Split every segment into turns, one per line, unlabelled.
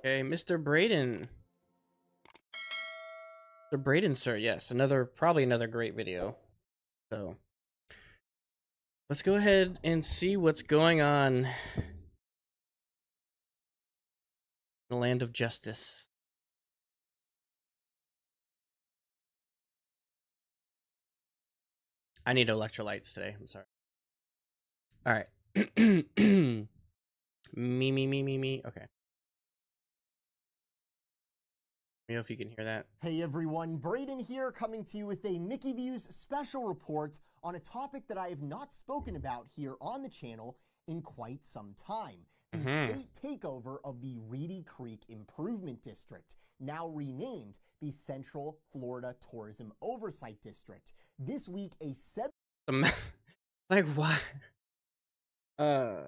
Okay, Mr. Braden. Mr. Braden, sir. Yes, probably another great video. So let's go ahead and see what's going on in the land of justice. I need electrolytes today. I'm sorry. All right. me. Okay. Let me know if you can hear that.
Hey everyone, Braden here, coming to you with a Mickey Views special report on a topic that I have not spoken about here on the channel in quite some time. The state takeover of the Reedy Creek Improvement District, now renamed the Central Florida Tourism Oversight District. This week,
like what? They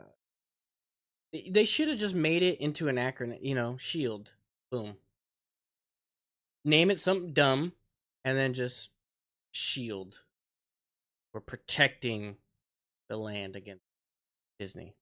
should have just made it into an acronym. You know, SHIELD. Boom. Name it something dumb, and then just SHIELD. We're protecting the land against Disney.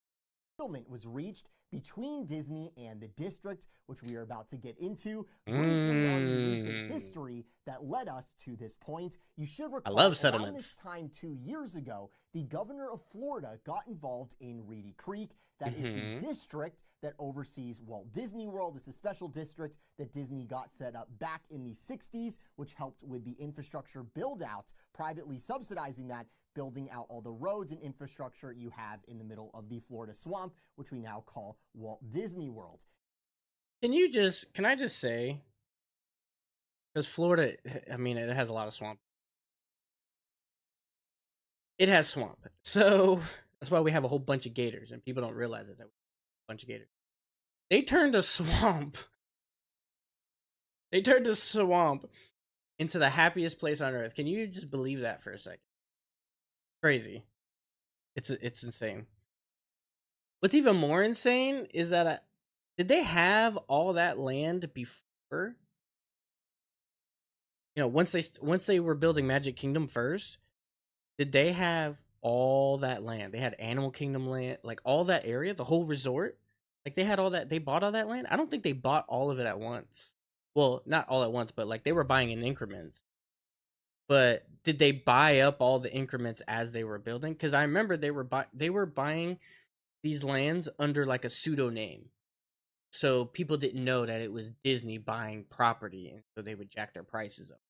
Settlement was reached between Disney and the district, which we are about to get into. Briefly on the recent history that led us to this point, you should recall
I love
around this
settlements.
time 2 years ago, the governor of Florida got involved in Reedy Creek. That is the district that oversees Walt Disney World. It's a special district that Disney got set up back in the 60s, which helped with the infrastructure build out, privately subsidizing that, building out all the roads and infrastructure you have in the middle of the Florida swamp, which we now call Walt Disney World.
Can I just say, because Florida, I mean, it has a lot of swamp. It has swamp. So that's why we have a whole bunch of gators, and people don't realize it, that we have a bunch of gators. They turned a swamp. They turned a swamp into the happiest place on earth. Can you just believe that for a second? Crazy. It's insane. What's even more insane is that did they have all that land before? You know, once they were building Magic Kingdom first, did they have all that land? They had Animal Kingdom land, like all that area, the whole resort. Like they had all that. They bought all that land. I don't think they bought all of it at once. Well, not all at once, but like they were buying in increments. But did they buy up all the increments as they were building? Because I remember they were buying these lands under like a pseudo name, so people didn't know that it was Disney buying property, and so they would jack their prices up.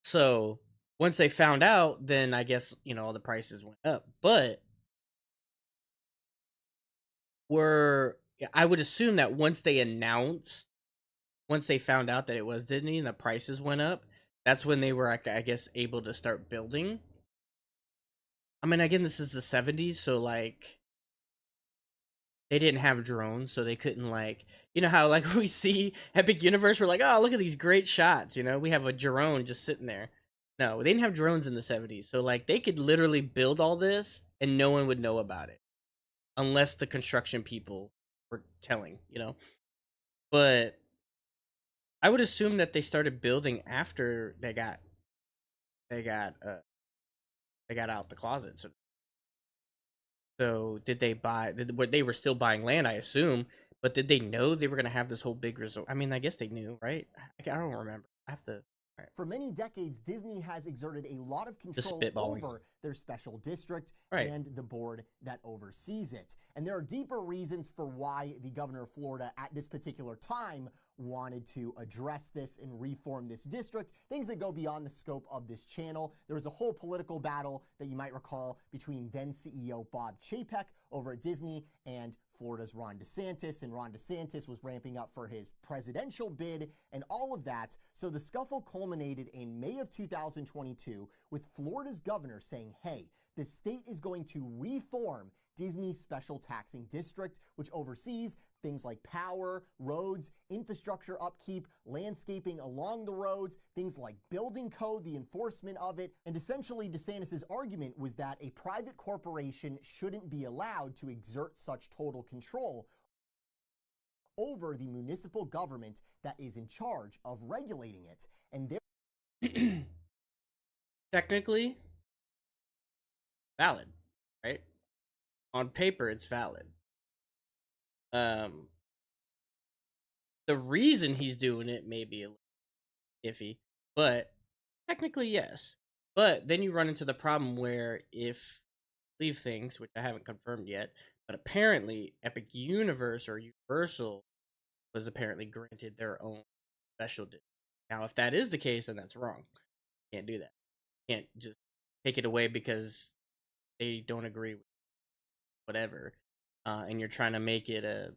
So once they found out, then I guess all the prices went up. But I would assume that once they found out that it was Disney and the prices went up, that's when they were, I guess, able to start building. I mean, again, this is the 70s, so like they didn't have drones, so they couldn't how like we see Epic Universe, we're like, oh, look at these great shots, we have a drone just sitting there. No, they didn't have drones in the 70s, so like they could literally build all this and no one would know about it unless the construction people were telling. But I would assume that they started building after they got out the closet. So did they buy? They were still buying land, I assume. But did they know they were gonna have this whole big resort? I mean, I guess they knew, right? I don't remember. I have to. Right.
For many decades, Disney has exerted a lot of control
Just spitballing.
over their special district
Right.
and the board that oversees it. And there are deeper reasons for why the governor of Florida at this particular time wanted to address this and reform this district, things that go beyond the scope of this channel. There was a whole political battle that you might recall between then CEO Bob Chapek over at Disney and Florida's Ron DeSantis, and Ron DeSantis was ramping up for his presidential bid and all of that. So the scuffle culminated in May of 2022 with Florida's governor saying, hey, the state is going to reform Disney's special taxing district, which oversees things like power, roads, infrastructure upkeep, landscaping along the roads, things like building code, the enforcement of it. And essentially, DeSantis' argument was that a private corporation shouldn't be allowed to exert such total control over the municipal government that is in charge of regulating it. And
Technically, valid, right? On paper, it's valid. The reason he's doing it may be a little iffy, but technically yes. But then you run into the problem where if leave things, which I haven't confirmed yet, but apparently Epic Universe or Universal was apparently granted their own special disc. Now, if that is the case, then that's wrong. Can't do that. Can't just take it away because they don't agree with whatever, and you're trying to make it a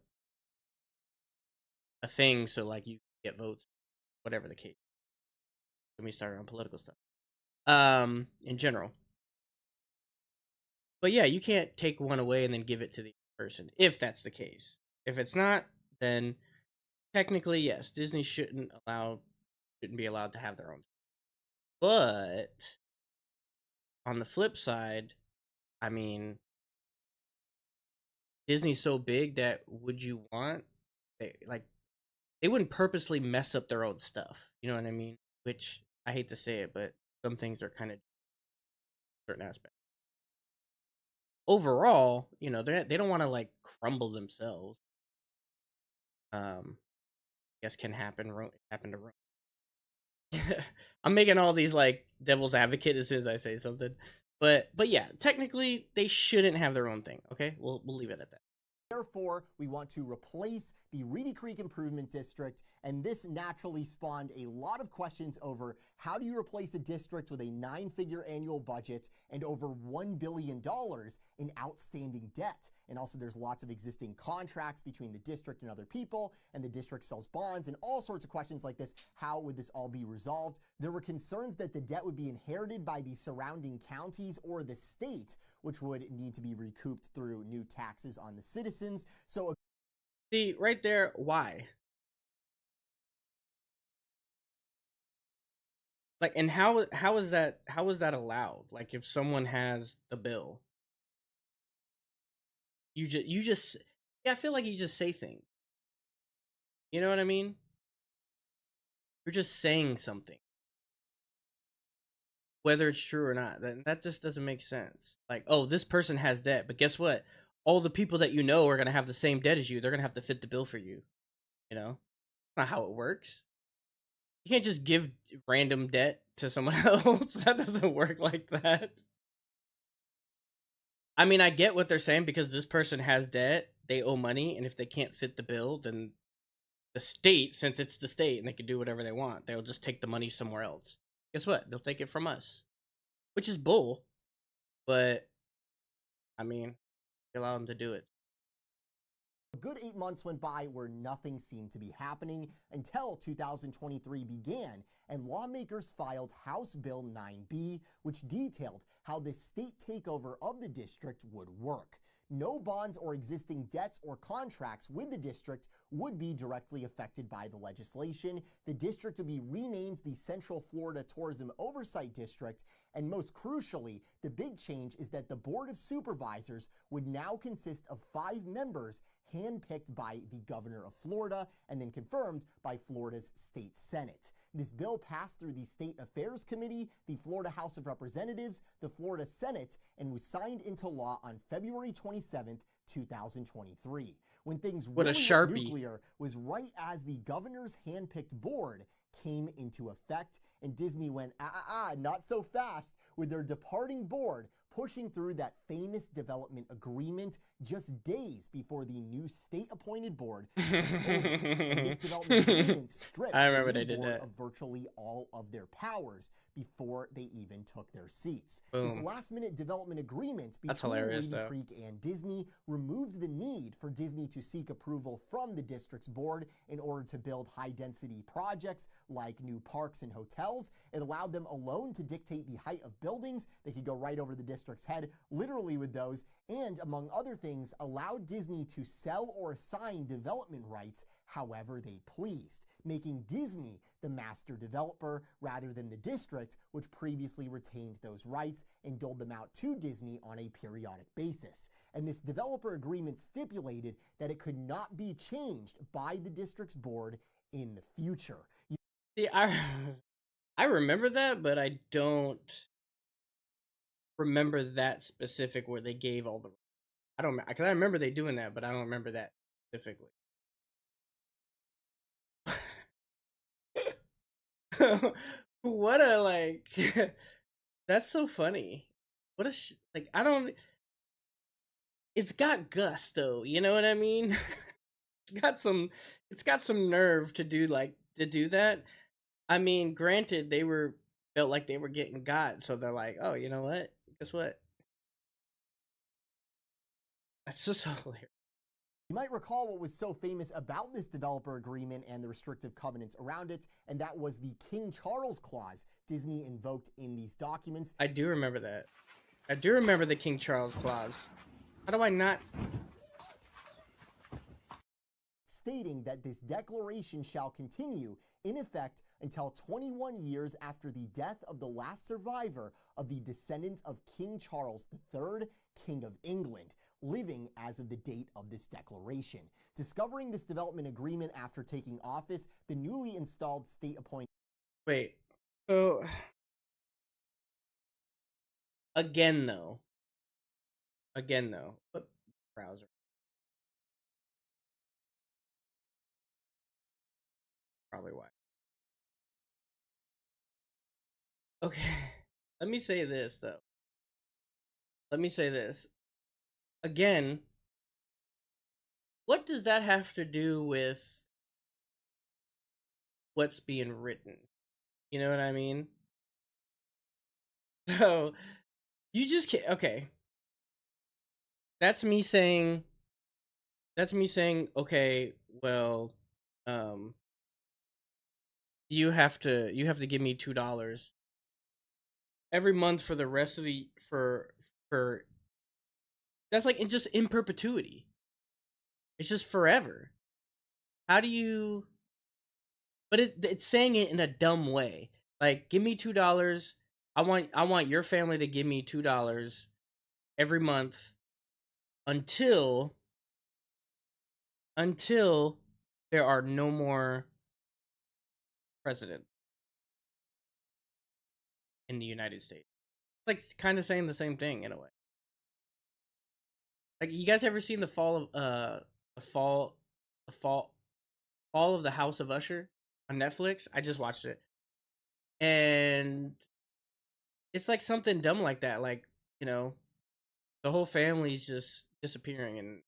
thing so like you get votes, whatever the case. Let me start on political stuff. In general, but yeah, you can't take one away and then give it to the person if that's the case. If it's not, then technically yes, Disney shouldn't be allowed to have their own. But on the flip side, I mean, Disney's so big that would you want they wouldn't purposely mess up their own stuff. You know what I mean? Which I hate to say it, but some things are kind of certain aspects. Overall, they don't want to like crumble themselves. Guess can happen. Happen to Rome. I'm making all these like devil's advocate as soon as I say something, but yeah, technically they shouldn't have their own thing. Okay, we'll leave it at that.
Therefore, we want to replace the Reedy Creek Improvement District, and this naturally spawned a lot of questions over how do you replace a district with a 9-figure annual budget and over $1 billion in outstanding debt. And also there's lots of existing contracts between the district and other people, and the district sells bonds, and all sorts of questions like this. How would this all be resolved? There were concerns that the debt would be inherited by the surrounding counties or the state, which would need to be recouped through new taxes on the citizens. So
see, right there, why? Like, and how is that allowed? Like, if someone has the bill, you just yeah, I feel like you just say things. You know what I mean? You're just saying something, whether it's true or not. That just doesn't make sense. Like, oh, this person has debt, but guess what? All the people that you know are gonna have the same debt as you. They're gonna have to fit the bill for you. You know, that's not how it works. You can't just give random debt to someone else. That doesn't work like that. I mean, I get what they're saying because this person has debt, they owe money, and if they can't fit the bill, then the state, since it's the state and they can do whatever they want, they'll just take the money somewhere else. Guess what? They'll take it from us, which is bull. But I mean, you allow them to do it.
a good 8 months went by where nothing seemed to be happening until 2023 began, and lawmakers filed House Bill 9B, which detailed how the state takeover of the district would work. No bonds or existing debts or contracts with the district would be directly affected by the legislation. The district would be renamed the Central Florida Tourism Oversight District, and most crucially, the big change is that the Board of Supervisors would now consist of 5 members handpicked by the governor of Florida and then confirmed by Florida's state Senate. This bill passed through the State Affairs Committee, the Florida House of Representatives, the Florida Senate, and was signed into law on February 27th, 2023. When things
What a
really went
Sharpie.
nuclear was right as the governor's handpicked board came into effect, and Disney went, not so fast, with their departing board pushing through that famous development agreement just days before the new state-appointed board took over. And this development agreement stripped
I
the
remember
new
they did
board
that.
of virtually all of their powers before they even took their seats. This
Boom.
last-minute development agreement
That's
between
hilarious,
Reedy
though.
Creek and Disney removed the need for Disney to seek approval from the district's board in order to build high-density projects like new parks and hotels. It allowed them alone to dictate the height of buildings. They could go right over the district's head, literally with those, and among other things, allowed Disney to sell or assign development rights however they pleased, making Disney the master developer rather than the district, which previously retained those rights and doled them out to Disney on a periodic basis. And this developer agreement stipulated that it could not be changed by the district's board in the future.
See, I remember that, but I don't remember that specific where they gave all the. I don't because I remember they doing that, but I don't remember that specifically. What a like. That's so funny. What a like. I don't. It's got gusto. You know what I mean? it's got some. It's got some nerve to do to do that. I mean, granted, they were felt like they were getting got, so they're like, oh, you know what? Guess what? That's just hilarious.
You might recall what was so famous about this developer agreement and the restrictive covenants around it, and that was the King Charles Clause Disney invoked in these documents.
I do remember that. I do remember the King Charles Clause. How do I not?
Stating that this declaration shall continue in effect until 21 years after the death of the last survivor of the descendants of King Charles III, King of England, living as of the date of this declaration. Discovering this development agreement after taking office, the newly installed state-appointed...
Wait, so... Again, though. What browser? Probably why. Okay, let me say this, though. Let me say this. Again, what does that have to do with what's being written? You know what I mean? So, you just can't... Okay. That's me saying, okay, well, you have to give me $2 every month for the rest of the for that's like just in perpetuity. It's just forever. How do you? But it's saying it in a dumb way. Like, give me $2. I want your family to give me $2 every month until there are no more presidents in the United States. It's like kind of saying the same thing in a way. Like, you guys ever seen the fall of the fall of the House of Usher on Netflix? I just watched it, and it's like something dumb like that. Like, you know, the whole family's just disappearing, and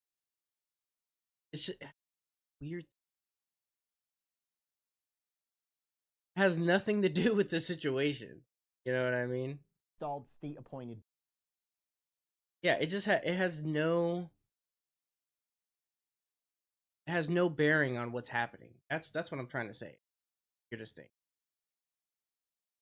it's just weird. It has nothing to do with the situation. You know what I mean?
Installed state-appointed...
Yeah, it just it has no bearing on what's happening. That's what I'm trying to say. Weirdest thing.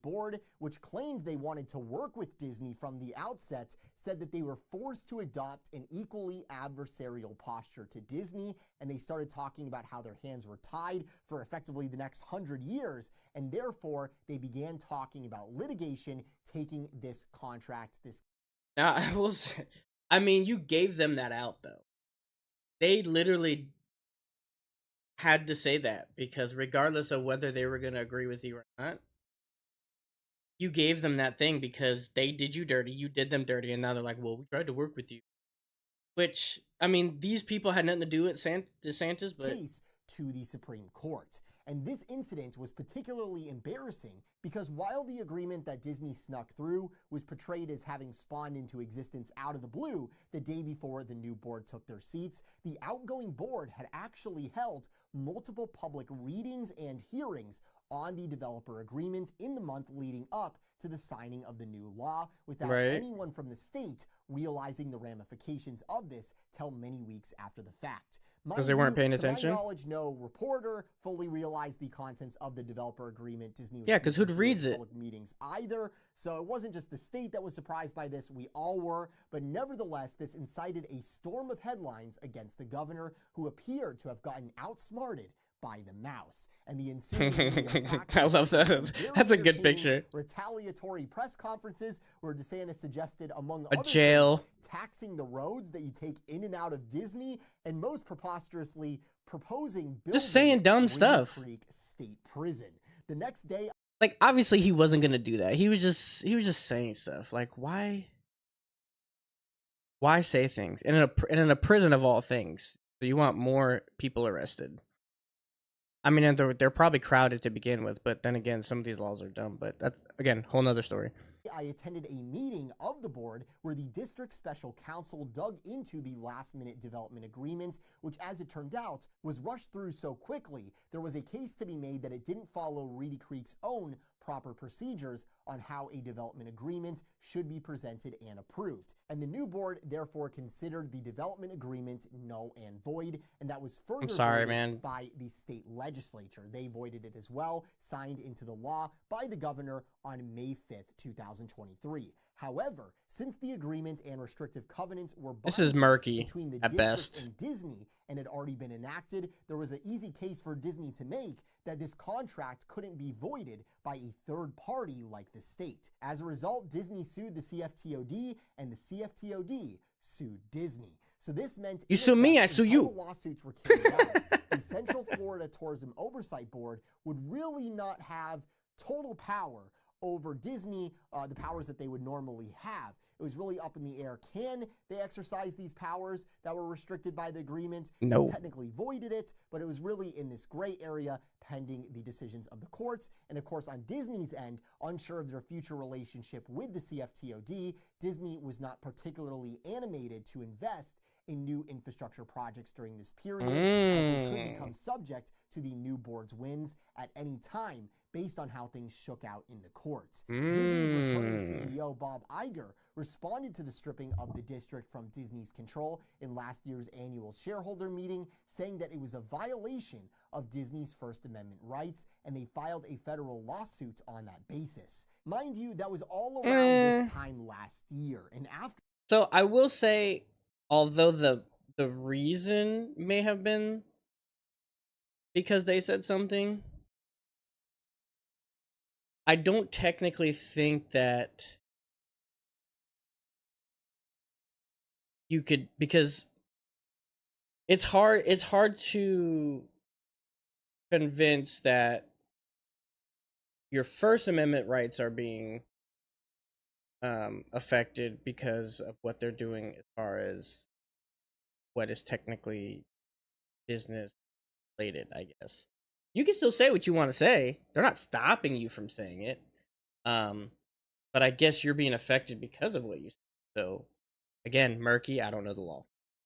Board, which claimed they wanted to work with Disney from the outset, said that they were forced to adopt an equally adversarial posture to Disney, and they started talking about how their hands were tied for effectively the next 100 years, and therefore they began talking about litigation, taking this contract.
Now, I mean, you gave them that out, though. They literally had to say that, because regardless of whether they were going to agree with you or not, you gave them that thing because they did you dirty, you did them dirty, and now they're like, well, we tried to work with you. Which, I mean, these people had nothing to do with DeSantis, but...
Case to the Supreme Court. And this incident was particularly embarrassing because while the agreement that Disney snuck through was portrayed as having spawned into existence out of the blue the day before the new board took their seats, the outgoing board had actually held multiple public readings and hearings on the developer agreement in the month leading up to the signing of the new law without anyone from the state realizing the ramifications of this till many weeks after the fact.
Because they weren't paying attention?
To my knowledge, no reporter fully realized the contents of the developer agreement. Disney was
because who reads it?
Public meetings either. So it wasn't just the state that was surprised by this. We all were. But nevertheless, this incited a storm of headlines against the governor, who appeared to have gotten outsmarted by the mouse. And the ensuing
I love that. That's a good picture.
Retaliatory press conferences where DeSantis suggested, among
a
other
jail
things, taxing the roads that you take in and out of Disney, and most preposterously proposing
just saying dumb stuff.
Creek State Prison. The next day,
like, obviously he wasn't gonna do that. He was just saying stuff. Like, why say things in a prison of all things? So you want more people arrested? I mean, and they're probably crowded to begin with, but then again, some of these laws are dumb. But that's again whole nother story.
I attended a meeting of the board where the district special counsel dug into the last-minute development agreement, which, as it turned out, was rushed through so quickly, there was a case to be made that it didn't follow Reedy Creek's own proper procedures on how a development agreement should be presented and approved. And the new board therefore considered the development agreement null and void, and that was further voided by the state legislature. They voided it as well, signed into the law by the governor on May 5th, 2023. However, since the agreement and restrictive covenants were
murky
between the
at
district
best
and Disney and had already been enacted, there was an easy case for Disney to make that this contract couldn't be voided by a third party like the state. As a result, Disney sued the CFTOD, and the CFTOD sued Disney. So this meant
you sue me, I sue you.
Lawsuits were carried out, the Central Florida Tourism Oversight Board would really not have total power over Disney, the powers that they would normally have. It was really up in the air. Can they exercise these powers that were restricted by the agreement?
No.
They technically voided it, but it was really in this gray area pending the decisions of the courts. And of course, on Disney's end, unsure of their future relationship with the CFTOD, Disney was not particularly animated to invest in new infrastructure projects during this period, as they could become subject to the new board's whims at any time based on how things shook out in the courts. Disney's returning CEO Bob Iger responded to the stripping of the district from Disney's control in last year's annual shareholder meeting, saying that it was a violation of Disney's First Amendment rights, and they filed a federal lawsuit on that basis. Mind you, that was all around this time last year, and after.
So I will say, although the reason may have been because they said something, I don't technically think that you could, because it's hard to convince that your First Amendment rights are being affected because of what they're doing as far as what is technically business related, I guess. You can still say what you want to say. They're not stopping you from saying it. But I guess you're being affected because of what you say. So, again, murky. I don't know the law.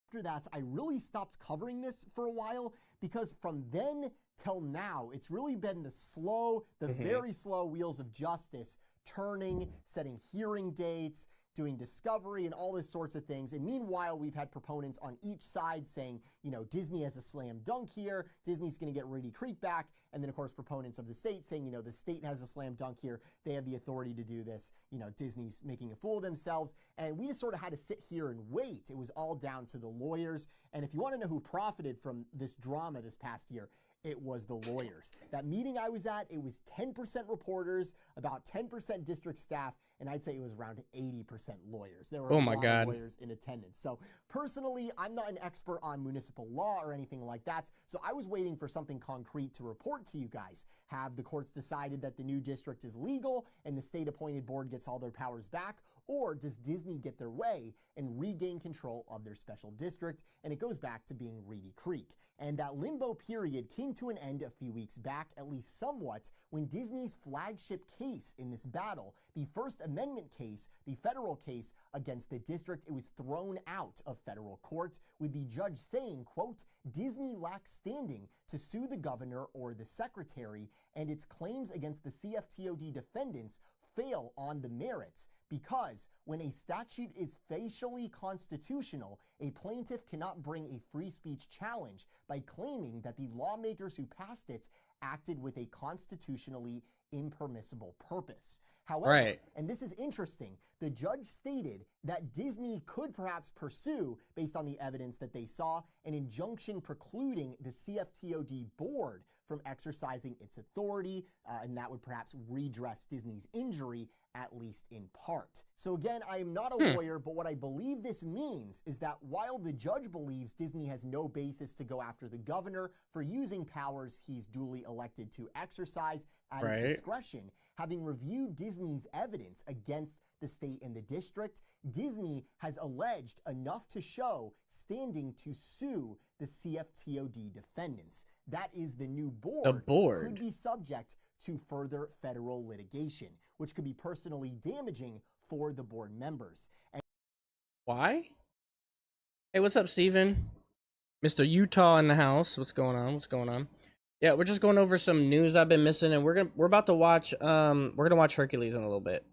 After that, I really stopped covering this for a while because from then till now, it's really been the very slow wheels of justice turning, setting hearing dates, doing discovery and all this sorts of things. And meanwhile, we've had proponents on each side saying, you know, Disney has a slam dunk here. Disney's going to get Reedy Creek back. And then, of course, proponents of the state saying, you know, the state has a slam dunk here. They have the authority to do this. You know, Disney's making a fool of themselves. And we just sort of had to sit here and wait. It was all down to the lawyers. And if you want to know who profited from this drama this past year, it was the lawyers. That meeting I was at, it was 10% reporters, about 10% district staff, and I'd say it was around 80% lawyers. There were a lot of lawyers in attendance. So personally, I'm not an expert on municipal law or anything like that, so I was waiting for something concrete to report to you guys. Have the courts decided that the new district is legal and the state-appointed board gets all their powers back? Or does Disney get their way and regain control of their special district, and it goes back to being Reedy Creek? And that limbo period came to an end a few weeks back, at least somewhat, when Disney's flagship case in this battle, the First Amendment case, the federal case against the district, it was thrown out of federal court, with the judge saying, quote, Disney lacks standing to sue the governor or the secretary, and its claims against the CFTOD defendants fail on the merits, because when a statute is facially constitutional, a plaintiff cannot bring a free speech challenge by claiming that the lawmakers who passed it acted with a constitutionally impermissible purpose. However, and this is interesting, the judge stated that Disney could perhaps pursue, based on the evidence that they saw, an injunction precluding the CFTOD board from exercising its authority, and that would perhaps redress Disney's injury, at least in part. So again, I am not a lawyer, but what I believe this means is that while the judge believes Disney has no basis to go after the governor for using powers he's duly elected to exercise at his discretion, having reviewed Disney's evidence against the state and the district, Disney has alleged enough to show standing to sue the CFTOD defendants. That is, the new board,
The board
could be subject to further federal litigation, which could be personally damaging for the board members. And
why? Hey, what's up, Steven? Mr. Utah in the house. What's going on? What's going on? Yeah, we're just going over some news I've been missing, and we're about to watch we're gonna watch Hercules in a little bit.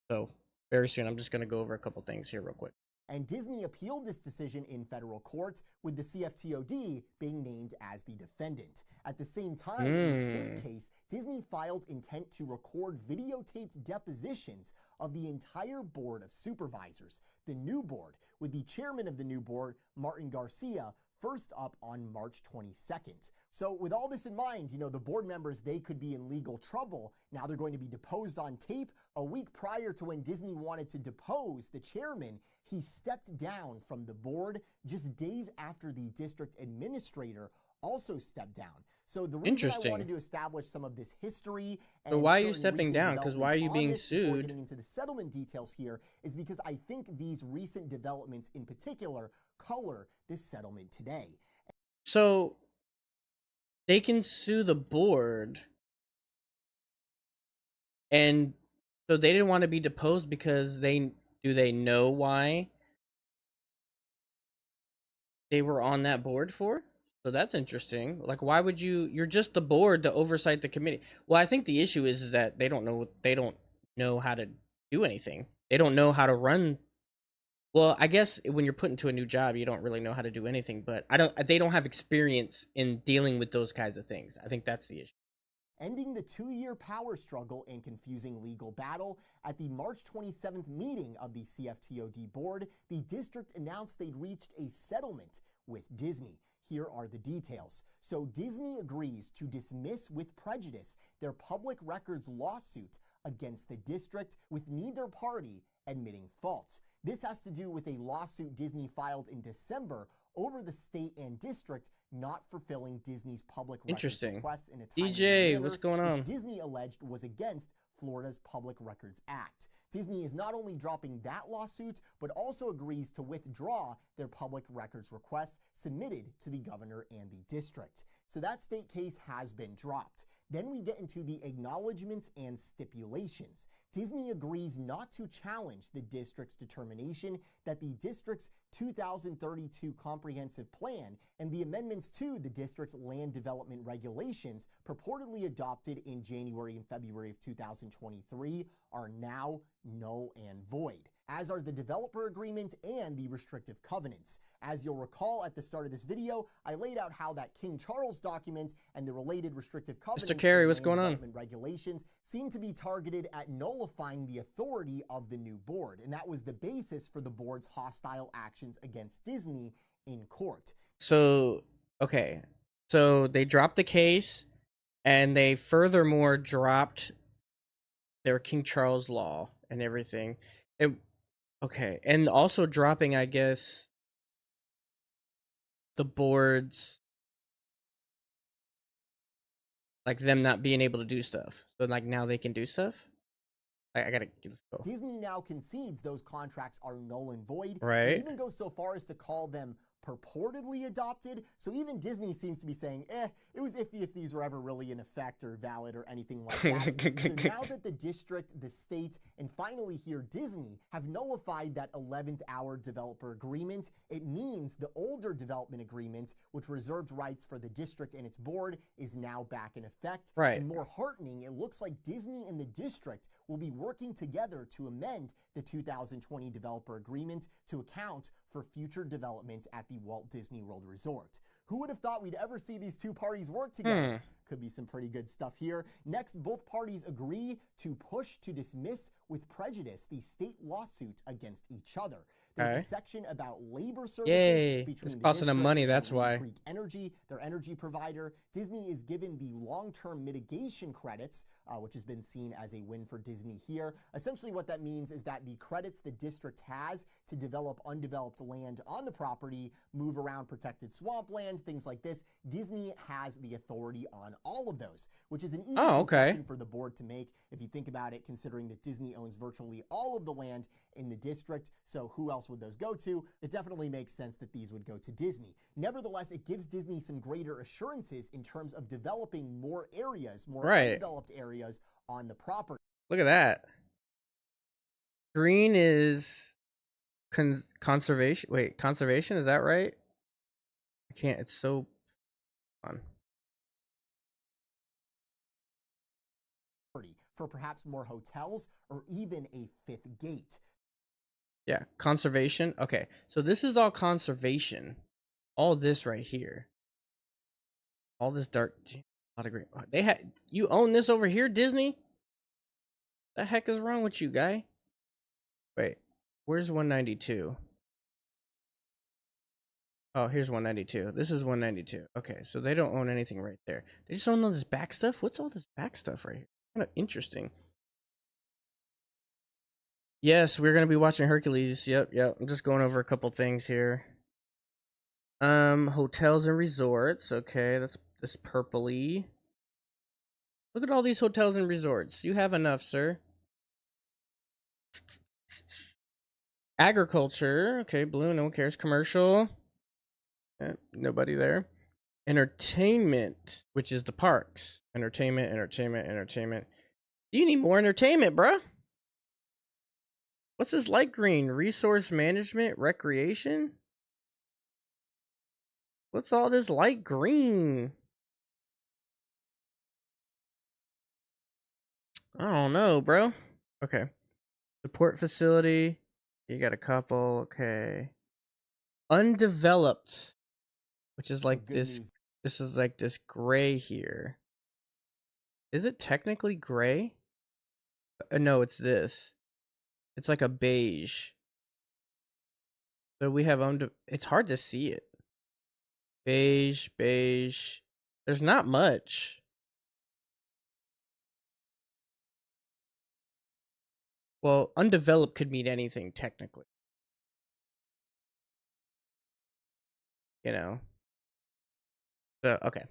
So very soon. I'm just gonna go over a couple things here real quick.
And Disney appealed this decision in federal court, with the CFTOD being named as the defendant. At the same time, in the state case, Disney filed intent to record videotaped depositions of the entire board of supervisors. The new board, with the chairman of the new board, Martin Garcia, first up on March 22nd. So with all this in mind, the board members, they could be in legal trouble. Now they're going to be deposed on tape. A week prior to when Disney wanted to depose the chairman, he stepped down from the board just days after the district administrator also stepped down. So the reason I wanted to establish some of this history and
so why are you stepping down? Because why are you being sued?
Getting into the settlement details here is because I think these recent developments in particular color this settlement today.
So they can sue the board, and so they didn't want to be deposed because they know why they were on that board for? So that's interesting. Like, why would you're just the board to oversight the committee? Well, I think the issue is that they don't know how to do anything. They don't know how to run. Well, I guess when you're put into a new job, you don't really know how to do anything, but they don't have experience in dealing with those kinds of things. I think that's the issue.
Ending the 2-year power struggle and confusing legal battle, at the March 27th meeting of the CFTOD board, the district announced they'd reached a settlement with Disney. Here are the details. So Disney agrees to dismiss with prejudice their public records lawsuit against the district, with neither party admitting fault. This has to do with a lawsuit Disney filed in December over the state and district not fulfilling Disney's public records requests in a timely manner,
what's going on?
which Disney alleged was against Florida's Public Records Act. Disney is not only dropping that lawsuit, but also agrees to withdraw their public records requests submitted to the governor and the district. So that state case has been dropped. Then we get into the acknowledgments and stipulations. Disney agrees not to challenge the district's determination that the district's 2032 comprehensive plan and the amendments to the district's land development regulations purportedly adopted in January and February of 2023 are now null and void, as are the developer agreement and the restrictive covenants. As you'll recall at the start of this video, I laid out how that King Charles document and the related restrictive covenants
Mr. Carey, what's going on?
Regulations seem to be targeted at nullifying the authority of the new board, and that was the basis for the board's hostile actions against Disney in court.
So, okay. So they dropped the case, and they furthermore dropped their King Charles law and everything. Okay, and also dropping, I guess, the boards, like them not being able to do stuff. So like now they can do stuff? I gotta get this go.
Disney now concedes those contracts are null and void.
Right.
It even goes so far as to call them purportedly adopted. So even Disney seems to be saying, it was iffy if these were ever really in effect or valid or anything like that. So now that the district, the state, and finally here Disney have nullified that 11th hour developer agreement, it means the older development agreement, which reserved rights for the district and its board, is now back in effect.
Right.
And more heartening, it looks like Disney and the district will be working together to amend the 2020 developer agreement to account for future development at the Walt Disney World Resort. Who would have thought we'd ever see these two parties work together? Could be some pretty good stuff here. Next, both parties agree to push to dismiss with prejudice the state lawsuit against each other. There's a
Okay.
section about labor services
Yay.
between
It's
the
costing them
district
money,
and
that's
Reedy
why.
Creek Energy, their energy provider. Disney is given the long-term mitigation credits, which has been seen as a win for Disney here. Essentially what that means is that the credits the district has to develop undeveloped land on the property, move around protected swampland, things like this, Disney has the authority on all of those, which is an easy concession for the board to make if you think about it, considering that Disney owns virtually all of the land in the district. So who else would those go to? It definitely makes sense that these would go to Disney. Nevertheless, it gives Disney some greater assurances in terms of developing more areas, more undeveloped areas on the property.
Look at that. Green is conservation. Wait, conservation, is that right? I can't, it's so fun.
For perhaps more hotels or even a fifth gate.
Yeah, conservation. Okay, so this is all conservation. All this right here. All this dark, a lot of green. They had, you own this over here, Disney? The heck is wrong with you, guy? Wait, where's 192? Oh, here's 192. This is 192. Okay, so they don't own anything right there. They just own all this back stuff? What's all this back stuff right here? Kind of interesting. Yes, we're gonna be watching Hercules. Yep. I'm just going over a couple things here. Hotels and resorts. Okay, that's this purpley. Look at all these hotels and resorts. You have enough, sir. Agriculture. Okay, blue. No one cares. Commercial. Nobody there. Entertainment, which is the parks. Entertainment. Do you need more entertainment, bruh? What's this light green? Resource management, recreation? What's all this light green? I don't know, bro. Okay. Support facility. You got a couple. Okay. Undeveloped, which is like this. This is like this gray here. Is it technically gray? No, it's this. It's like a beige. So we have it's hard to see it. Beige. There's not much. Well, undeveloped could mean anything technically. You know. So, okay.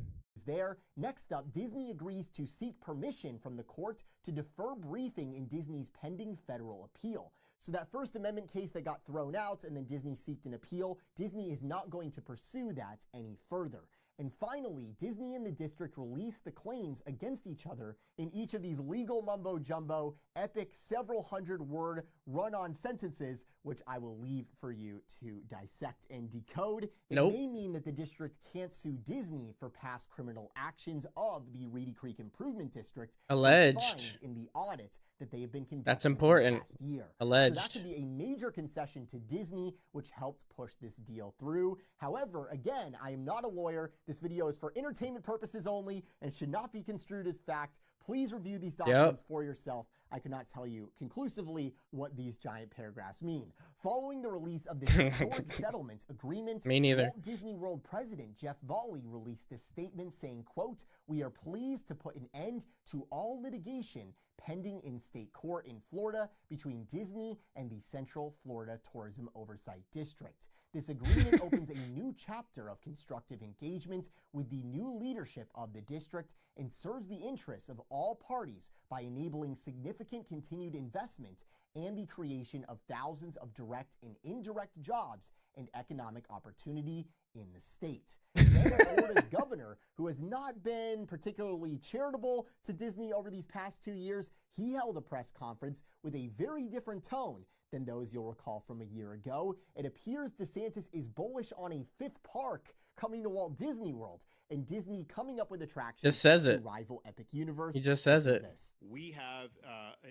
There. Next up, Disney agrees to seek permission from the court to defer briefing in Disney's pending federal appeal. So that First Amendment case that got thrown out and then Disney sought an appeal, Disney is not going to pursue that any further. And finally, Disney and the district released the claims against each other in each of these legal mumbo-jumbo, epic, several hundred-word run-on sentences, which I will leave for you to dissect and decode. It may mean that the district can't sue Disney for past criminal actions of the Reedy Creek Improvement District.
Alleged.
In the audit that they have been conducting.
That's important.
The past year.
Alleged.
So that could be a major concession to Disney, which helped push this deal through. However, again, I am not a lawyer. This video is for entertainment purposes only and should not be construed as fact. Please review these documents for yourself. I cannot tell you conclusively what these giant paragraphs mean. Following the release of this historic settlement agreement, Walt Disney World President Jeff Volley released a statement saying, quote, "We are pleased to put an end to all litigation pending in state court in Florida between Disney and the Central Florida Tourism Oversight District. This agreement opens a new chapter of constructive engagement with the new leadership of the district and serves the interests of all parties by enabling significant continued investment and the creation of thousands of direct and indirect jobs and economic opportunity in the state." Then Florida's governor, who has not been particularly charitable to Disney over these past 2 years, he held a press conference with a very different tone than those you'll recall from a year ago. It appears DeSantis is bullish on a fifth park coming to Walt Disney World, and Disney coming up with attractions to rival Epic Universe.
He just says it.
We have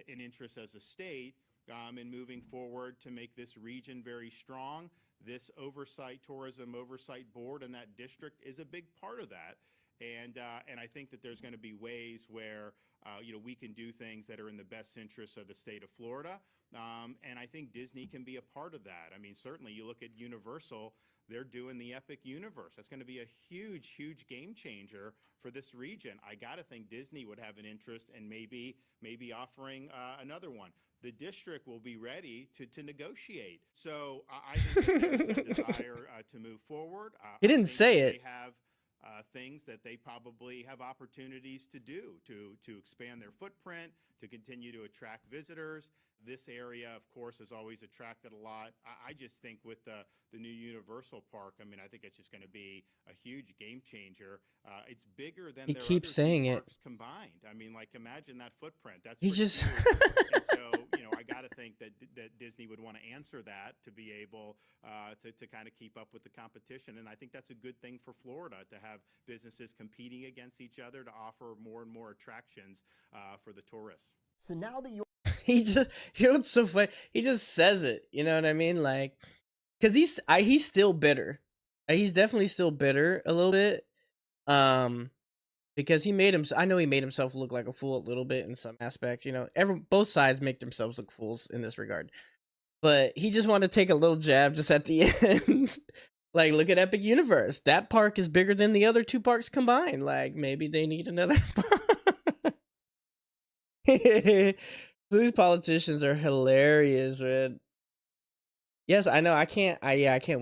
an interest as a state in moving forward to make this region very strong. This tourism oversight board and that district is a big part of that. And I think that there's going to be ways where we can do things that are in the best interest of the state of Florida. And I think Disney can be a part of that. I mean, certainly you look at Universal, they're doing the Epic Universe. That's going to be a huge, huge game changer for this region. I got to think Disney would have an interest in maybe offering another one. The district will be ready to negotiate. So I think that there's a desire to move forward.
He
I
didn't
think
say
that
it.
they have things that they probably have opportunities to do to expand their footprint, to continue to attract visitors. This area, of course, has always attracted a lot. I just think with the new Universal Park, I mean, I think it's just going to be a huge game changer. It's bigger than
He
their
keeps
other
saying
two
it.
parks combined. I mean, like, imagine that footprint. That's
He
pretty
just
huge. And so, I got to think that Disney would want to answer that to be able to kind of keep up with the competition. And I think that's a good thing for Florida, to have businesses competing against each other to offer more and more attractions for the tourists.
So now that you're
he just, you know what's so funny? He just says it. You know what I mean? Like, because he's still bitter. He's definitely still bitter a little bit. Because I know he made himself look like a fool a little bit in some aspects. Both sides make themselves look fools in this regard. But he just wanted to take a little jab just at the end. Like, look at Epic Universe. That park is bigger than the other two parks combined. Like, maybe they need another park. These politicians are hilarious, man. Yes, I know. I can't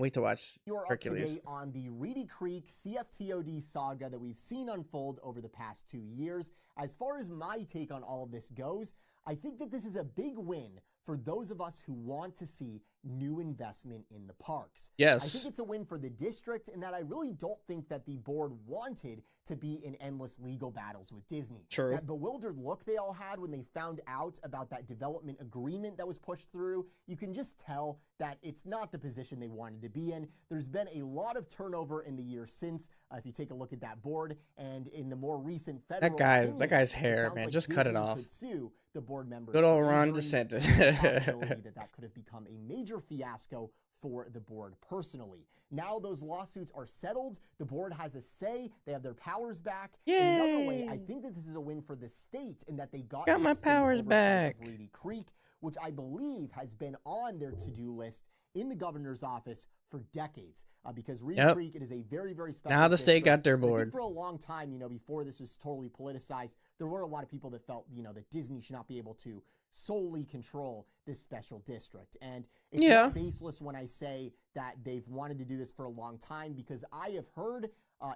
wait to watch
You're up to
Hercules.
date on the Reedy Creek CFTOD saga that we've seen unfold over the past 2 years. As far as my take on all of this goes, I think that this is a big win for those of us who want to see new investment in the parks.
Yes.
I think it's a win for the district in that I really don't think that the board wanted to be in endless legal battles with Disney.
True.
That bewildered look they all had when they found out about that development agreement that was pushed through, you can just tell that it's not the position they wanted to be in. There's been a lot of turnover in the years since, if you take a look at that board, and in the more recent federal
that guy's hair, man, just cut it off.
Could sue the board members.
Good old
for
Ron
injury,
DeSantis.
so there's a possibility that could have become a major fiasco for the board personally. Now those lawsuits are settled. The board has a say. They have their powers back. In another way, I think that this is a win for the state in that they got
my
state
powers
oversight
back.
of Reedy Creek, which I believe has been on their to-do list in the governor's office for decades, because Reedy Creek, it is a very, very special
Now the state got their
district. I
board.
think for a long time, before this was totally politicized, there were a lot of people that felt, that Disney should not be able to solely control this special district. And it's not baseless when I say that they've wanted to do this for a long time, because I have heard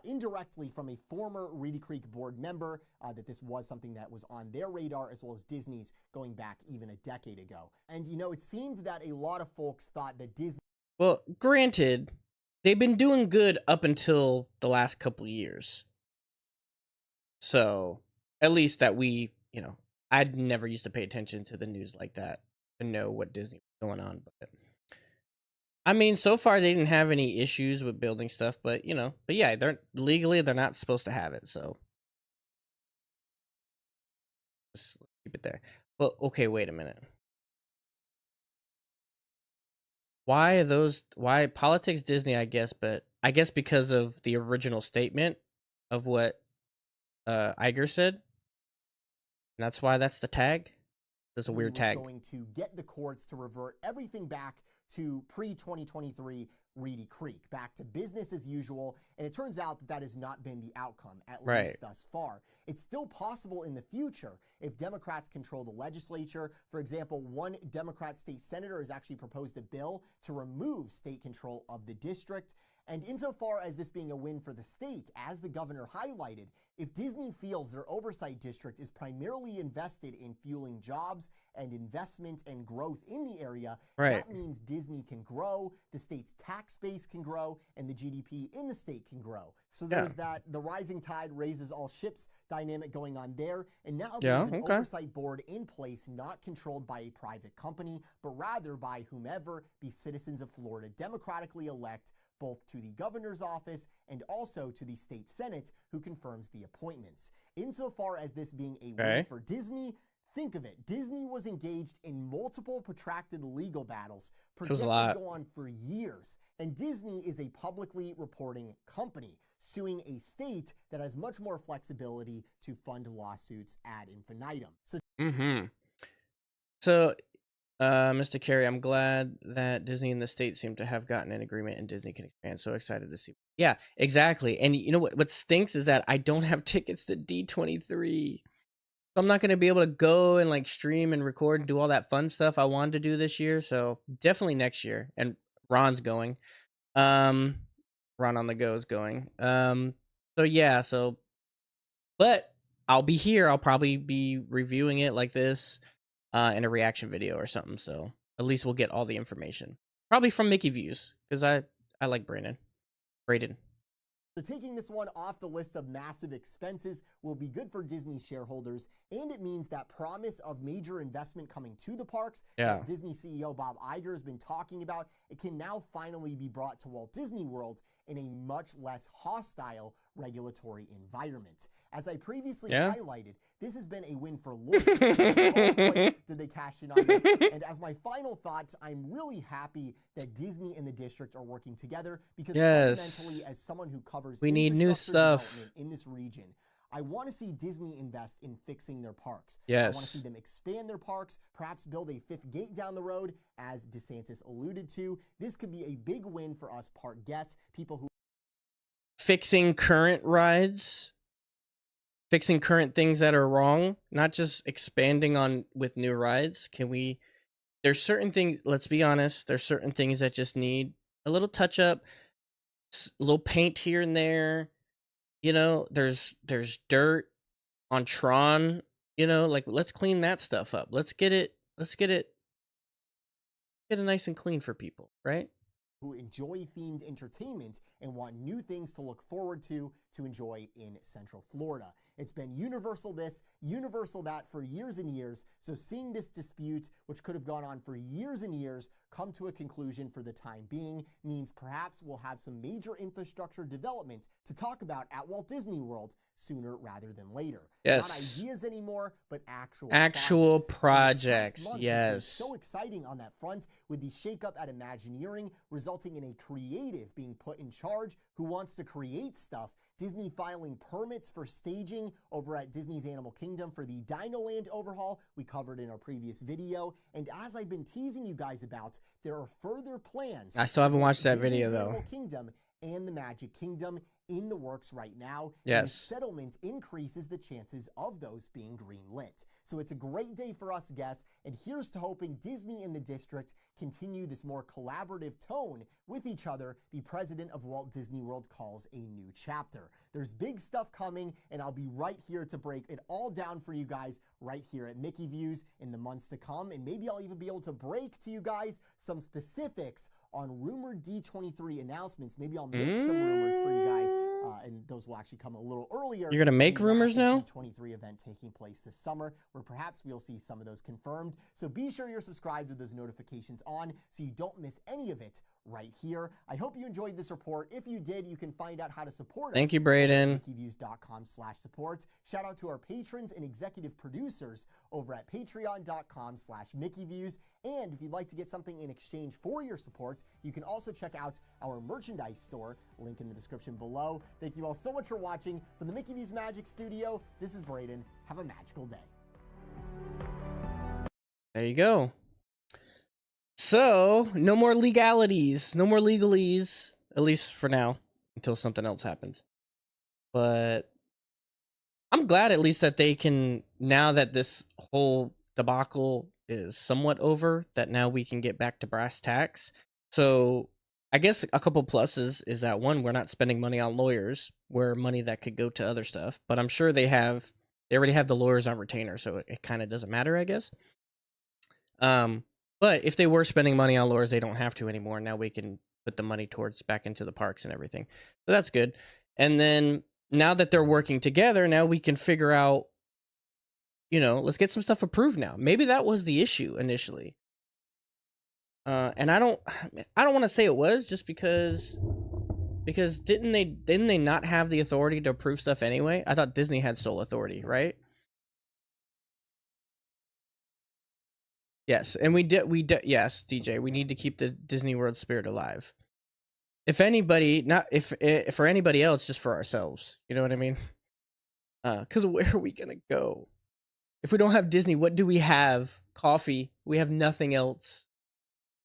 indirectly from a former Reedy Creek board member that this was something that was on their radar, as well as Disney's, going back even a decade ago. And, it seemed that a lot of folks thought that Disney...
Well, granted, they've been doing good up until the last couple years. So, at least that we, I'd never used to pay attention to the news like that to know what Disney was going on. But I mean, so far they didn't have any issues with building stuff, but yeah, they're not supposed to have it. So let's keep it there. Well, okay, wait a minute. Why politics Disney, I guess, but I guess because of the original statement of what Iger said. And that's why that's the tag. That's a weird tag.
Going to get the courts to revert everything back to pre-2023 Reedy Creek, back to business as usual, and it turns out that has not been the outcome, at least thus far. It's still possible in the future if Democrats control the legislature. For example, one Democrat state senator has actually proposed a bill to remove state control of the district. And insofar as this being a win for the state, as the governor highlighted, if Disney feels their oversight district is primarily invested in fueling jobs and investment and growth in the area, that means Disney can grow, the state's tax base can grow, and the GDP in the state can grow. So there's that the rising tide raises all ships dynamic going on there. And now there's an oversight board in place, not controlled by a private company, but rather by whomever the citizens of Florida democratically elect, both to the governor's office and also to the state senate, who confirms the appointments. Insofar as this being a win for Disney, think of it. Disney was engaged in multiple protracted legal battles, projected to go on for years. And Disney is a publicly reporting company, suing a state that has much more flexibility to fund lawsuits ad infinitum. So
Mr. Carey, I'm glad that Disney and the state seem to have gotten an agreement and Disney can expand. So excited to see. Yeah, exactly. And you know what stinks is that I don't have tickets to D23. So I'm not going to be able to go and like stream and record and do all that fun stuff I wanted to do this year. So definitely next year. And Ron's going. Ron on the go is going. So yeah, but I'll be here. I'll probably be reviewing it like this in a reaction video or something. So at least we'll get all the information. Probably from Mickey Views, because I like Braden.
So taking this one off the list of massive expenses will be good for Disney shareholders, and it means that promise of major investment coming to the parks that Disney CEO Bob Iger has been talking about, it can now finally be brought to Walt Disney World in a much less hostile regulatory environment. As I previously highlighted, this has been a win for lawyers. Oh boy, did they cash in on this. And as my final thought, I'm really happy that Disney and the district are working together because fundamentally, as someone who covers
we need new stuff
in this region, I want to see Disney invest in fixing their parks.
Yes.
I want to see them expand their parks, perhaps build a fifth gate down the road, as DeSantis alluded to. This could be a big win for us park guests, people who...
Fixing current rides, fixing current things that are wrong, not just expanding on with new rides. There's certain things, let's be honest, there's certain things that just need a little touch up, a little paint here and there. You know, there's dirt on Tron, you know, like let's clean that stuff up. Let's get it nice and clean for people, right?
Who enjoy themed entertainment and want new things to look forward to enjoy in Central Florida. It's been universal this, universal that for years and years, so seeing this dispute, which could have gone on for years and years, come to a conclusion for the time being means perhaps we'll have some major infrastructure development to talk about at Walt Disney World sooner rather than later.
Yes.
Not ideas anymore, but
actual projects. Yes.
So exciting on that front with the shakeup at Imagineering, resulting in a creative being put in charge who wants to create stuff. Disney filing permits for staging over at Disney's Animal Kingdom for the Dinoland overhaul we covered in our previous video. And as I've been teasing you guys about, there are further plans.
I still haven't watched that
Disney's
video though.
Animal Kingdom and the Magic Kingdom in the works right now.
Yes.
And settlement increases the chances of those being greenlit. So it's a great day for us guests, and here's to hoping Disney and the district continue this more collaborative tone with each other the president of Walt Disney World calls a new chapter. There's big stuff coming, and I'll be right here to break it all down for you guys right here at Mickey Views in the months to come, and maybe I'll even be able to break to you guys some specifics on rumored D23 announcements. Maybe I'll make some rumors for you guys, and those will actually come a little earlier.
You're gonna make rumors now?
D23 event taking place this summer, where perhaps we'll see some of those confirmed. So be sure you're subscribed with those notifications on so you don't miss any of it right here. I hope you enjoyed this report. If you did, you can find out how to support us.
Thank you, Braden.
MickeyViews.com/support. Shout out to our patrons and executive producers over at Patreon.com/MickeyViews. And if you'd like to get something in exchange for your support, you can also check out our merchandise store, link in the description below. Thank you all so much for watching. From the Mickey Views Magic Studio, this is Braden. Have a magical day.
There you go. So, no more legalities, no more legalese, at least for now, until something else happens. But I'm glad at least that they can, now that this whole debacle is somewhat over, that now we can get back to brass tacks. So I guess a couple pluses is that, one, we're not spending money on lawyers, where money that could go to other stuff, but I'm sure they already have the lawyers on retainer, so it kind of doesn't matter, I guess. But if they were spending money on lawyers, they don't have to anymore. Now we can put the money towards back into the parks and everything. So that's good. And then now that they're working together, now we can figure out, you know, let's get some stuff approved now. Maybe that was the issue initially. And I don't want to say it was, just because didn't they not have the authority to approve stuff anyway? I thought Disney had sole authority, right? Yes, and we did. Yes, DJ, we need to keep the Disney World spirit alive. If anybody, not if for anybody else, just for ourselves. You know what I mean? Because where are we gonna go if we don't have Disney? What do we have? coffee. We have nothing else.